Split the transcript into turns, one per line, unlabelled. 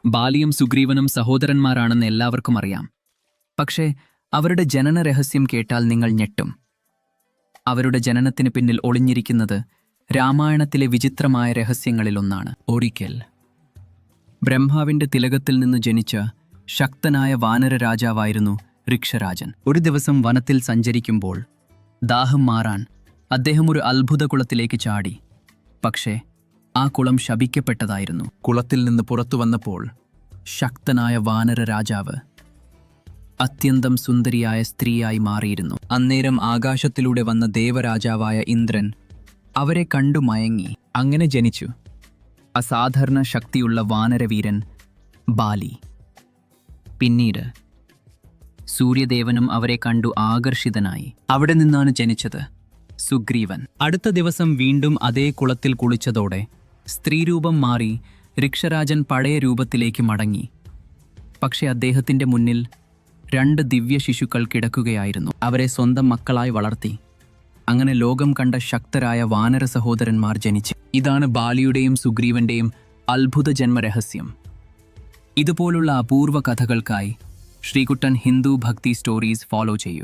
ബാലിയും സുഗ്രീവനും സഹോദരന്മാരാണെന്ന് എല്ലാവർക്കും അറിയാം. പക്ഷേ അവരുടെ ജനന രഹസ്യം കേട്ടാൽ നിങ്ങൾ ഞെട്ടും. അവരുടെ ജനനത്തിന് പിന്നിൽ ഒളിഞ്ഞിരിക്കുന്നത് രാമായണത്തിലെ വിചിത്രമായ രഹസ്യങ്ങളിലൊന്നാണ്. ഒരിക്കൽ ബ്രഹ്മാവിന്റെ തിലകത്തിൽ നിന്ന് ജനിച്ച ശക്തനായ വാനര രാജാവായിരുന്നു ഋക്ഷരാജൻ. ഒരു ദിവസം വനത്തിൽ സഞ്ചരിക്കുമ്പോൾ ദാഹം മാറാൻ അദ്ദേഹം ഒരു അത്ഭുത കുളത്തിലേക്ക് ചാടി. പക്ഷേ ആ കുളം ശപിക്കപ്പെട്ടതായിരുന്നു. കുളത്തിൽ നിന്ന് പുറത്തു വന്നപ്പോൾ ശക്തനായ വാനര രാജാവ് അത്യന്തം സുന്ദരിയായ സ്ത്രീയായി മാറിയിരുന്നു. അന്നേരം ആകാശത്തിലൂടെ വന്ന ദേവരാജാവായ ഇന്ദ്രൻ അവരെ കണ്ടു മയങ്ങി. അങ്ങനെ ജനിച്ചു അസാധാരണ ശക്തിയുള്ള വാനരവീരൻ ബാലി. പിന്നീട് സൂര്യദേവനും അവരെ കണ്ടു ആകർഷിതനായി. അവിടെ നിന്നാണ് ജനിച്ചത് സുഗ്രീവൻ. അടുത്ത ദിവസം വീണ്ടും അതേ കുളത്തിൽ കുളിച്ചതോടെ സ്ത്രീരൂപം മാറി ഋക്ഷരാജൻ പഴയ രൂപത്തിലേക്ക് മടങ്ങി. പക്ഷെ അദ്ദേഹത്തിന്റെ മുന്നിൽ 2 ദിവ്യ ശിശുക്കൾ കിടക്കുകയായിരുന്നു. അവരെ സ്വന്തം മക്കളായി വളർത്തി. അങ്ങനെ ലോകം കണ്ട ശക്തരായ വാനര സഹോദരന്മാർ ജനിച്ചു. ഇതാണ് ബാലിയുടെയും സുഗ്രീവന്റെയും അത്ഭുത ജന്മരഹസ്യം. ഇതുപോലുള്ള അപൂർവ കഥകൾക്കായി ശ്രീകുട്ടൻ ഹിന്ദു ഭക്തി സ്റ്റോറീസ് ഫോളോ ചെയ്യൂ.